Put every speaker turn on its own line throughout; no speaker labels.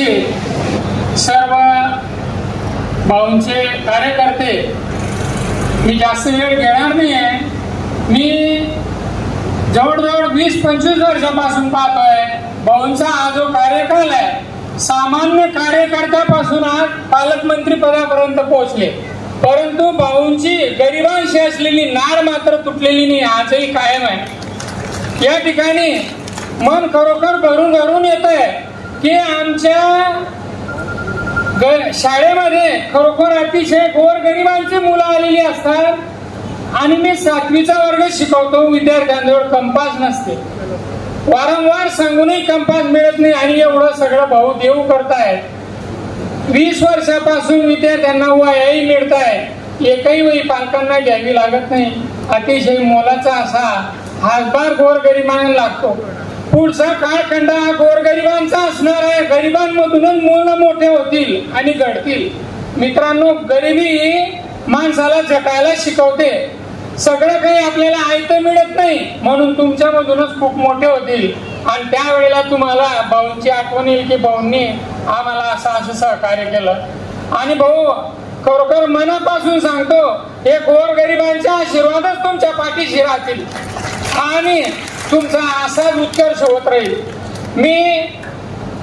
निवासी सर्व भाऊंचे कार्यकर्ते, मी जास्त वेळ घेणार नाही आहे. मी जवळजवळ 20-25 वर्षापासून पाहतोय भाऊंचा हा जो कार्यकाल आहे, सामान्य कार्यकर्त्यापासून आज पालकमंत्री पदापर्यंत पोहोचले, परंतु भाऊंची गरिबांशी असलेली नाळ मात्र तुटलेली नाही, आजही कायम आहे. या ठिकाणी मन खरोखर भरून भरून येत आहे की आमच्या शाळेमध्ये खरोखर अतिशय गोरगरिबांची मुलं आलेली असतात आणि मी 7वीचा वर्ग शिकवतो. विद्यार्थ्यांजवळ कंपास नसते, वारंवार सांगूनही कंपास मिळत नाही आणि एवढं सगळं भाऊ देऊ करतायत. 20 वर्षापासून विद्यार्थ्यांना वह्याही मिळत आहे, एकही वही पालकांना घ्यावी लागत नाही. अतिशय मोलाचा असा हातभार गोरगरिबांना लागतो. पुढचा काळखंड हा गोरगरिबांचा असणार आहे. गरिबांमधूनच मुलं मोठे होतील आणि घडतील. मित्रांनो, गरिबी ही माणसाला जगायला शिकवते. सगळं काही आपल्याला ऐकतं मिळत नाही, म्हणून तुमच्यामधूनच खूप मोठे होतील आणि त्यावेळेला तुम्हाला भाऊंची आठवण येईल की भाऊंनी आम्हाला असं सहकार्य केलं. आणि भाऊ, खरोखर मनापासून सांगतो, हे गोरगरिबांच्या आशीर्वादच तुमच्या पाठीशी राहतील आणि तुमचा असाच उत्कर्ष होत राहील. मी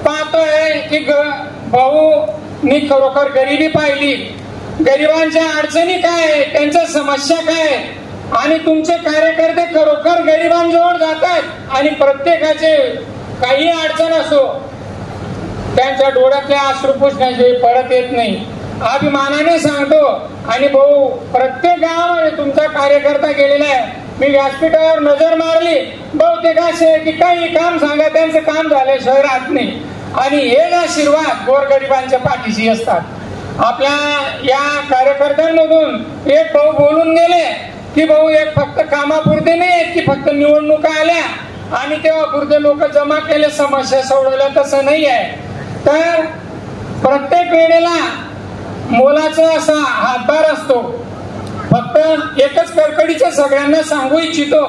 पाहतोय की भाऊ मी खरोखर गरिबी पाहिली, गरिबांच्या अडचणी काय, त्यांच्या समस्या काय, आणि तुमचे कार्यकर्ते खरोखर गरिबांजवळ जातात आणि प्रत्येकाचे काही अडचण असो त्यांच्या डोळ्यातले अश्रू पुसण्याशिवाय परत येत नाही. अभिमानाने सांगतो. आणि भाऊ, प्रत्येक गावामध्ये तुमचा कार्यकर्ता गेलेला आहे. मी व्यासपीठावर नजर मारली, बहुतेक असे की काही काम सांगा, त्यांचं काम झाल्याशिवाय राहत नाही. आणि हेच आशीर्वाद गोरगरिबांच्या पाठीशी असतात. आपल्या या कार्यकर्त्यांमधून एक भाऊ बोलून गेले की भाऊ एक फक्त कामापुरते नाही की फक्त निवडणुका आल्या आणि तेव्हा पुरते लोक जमा केले, समस्या सोडवल्या, तसं नाही आहे. तर प्रत्येक वेळेला मोलाचा असा हातभार असतो. फक्त एकच कडकडीचं सगळ्यांना सांगू इच्छितो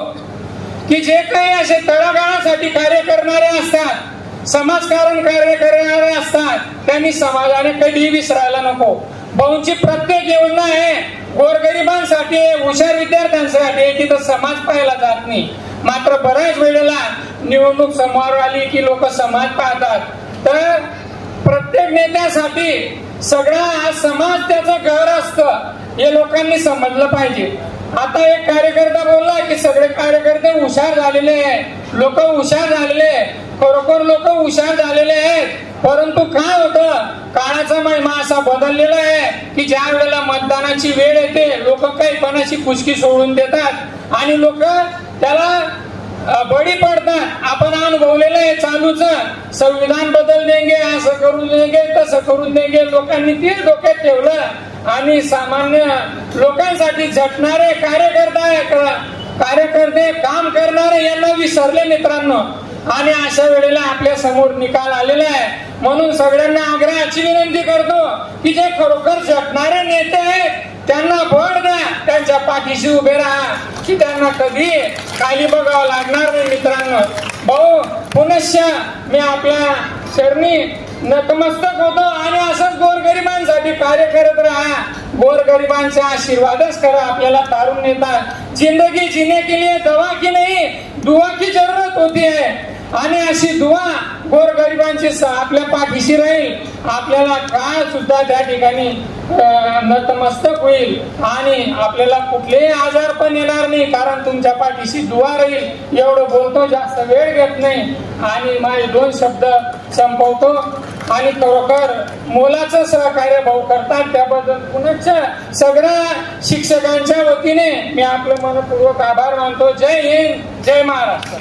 की जे काही असे तळागाळासाठी कार्य करणारे असतात, समाजकारण कार्य करणारे असतात, त्यांनी समाजाने कधीही विसरायला नको. भाऊंची प्रत्येक योजना आहे गोरगरिबांसाठी, हुशार विद्यार्थ्यांसाठी, तिथं समाज पाहायला जात नाही. मात्र बऱ्याच वेळेला निवडणूक समोर आली की लोक समाज पाहतात. तर प्रत्येक नेत्यासाठी सगळा समाज त्याचं घर असतं, हे लोकांनी समजलं पाहिजे. आता एक कार्यकर्ता बोलला की सगळे कार्यकर्ते हुशार झालेले आहेत, लोक हुशार झालेले, खरोखर लोक हुशार झालेले आहेत. परंतु काय होतं, काळाचा महिमा असा बदललेला आहे की ज्या वेळेला मतदानाची वेळ येते लोक काही कोणाची खुशकी सोडून देतात आणि लोक त्याला बळी पडतात. आपण अनुभवलेलं आहे चालूच, संविधान बदल देंगे, असं करून देंगे, तसं करून देंगे. लोकांनी ते डोक्यात ठेवलं आणि सामान्य लोकांसाठी झटणारे कार्यकर्ते काम करणारे यांना विसरले मित्रांनो. आणि अशा वेळेला आपल्या समोर निकाल आलेला आहे. म्हणून सगळ्यांना आग्रहाची विनंती करतो की जे खरोखर झटणारे नेते आहेत त्यांना बळ द्या, त्यांच्या पाठीशी उभे राहा की त्यांना कधी खाली बघावं लागणार नाही. मित्रांनो, भाऊ, पुनश्च मी आपल्या चरणी नतमस्तक होतो आणि असंच गोरगरिबांसाठी कार्य करत राहा. गोरगरिबांचे आशीर्वादच खरं आपल्याला तारून नेतात. जिंदगी जीने के लिए दवा की नहीं, दुआ की जरूरत होती है. आणि अशी दुआ गोरगरिबांची आपल्या पाठीशी राहील. आपल्याला काळ सुद्धा त्या ठिकाणी नतमस्तक होईल आणि आपल्याला कुठलेही आजार पण येणार नाही, कारण तुमच्या पाठीशी दुआ राहील. एवढं बोलतो, जास्त वेळ घेत नाही आणि माझे 2 शब्द संपवतो. आणि खरोखर मोलाचं सहकार्य भाऊ करतात, त्याबद्दल पुनश्च सगळ्या शिक्षकांच्या वतीने मी आपलं मनपूर्वक आभार मानतो. जय हिंद, जय महाराष्ट्र.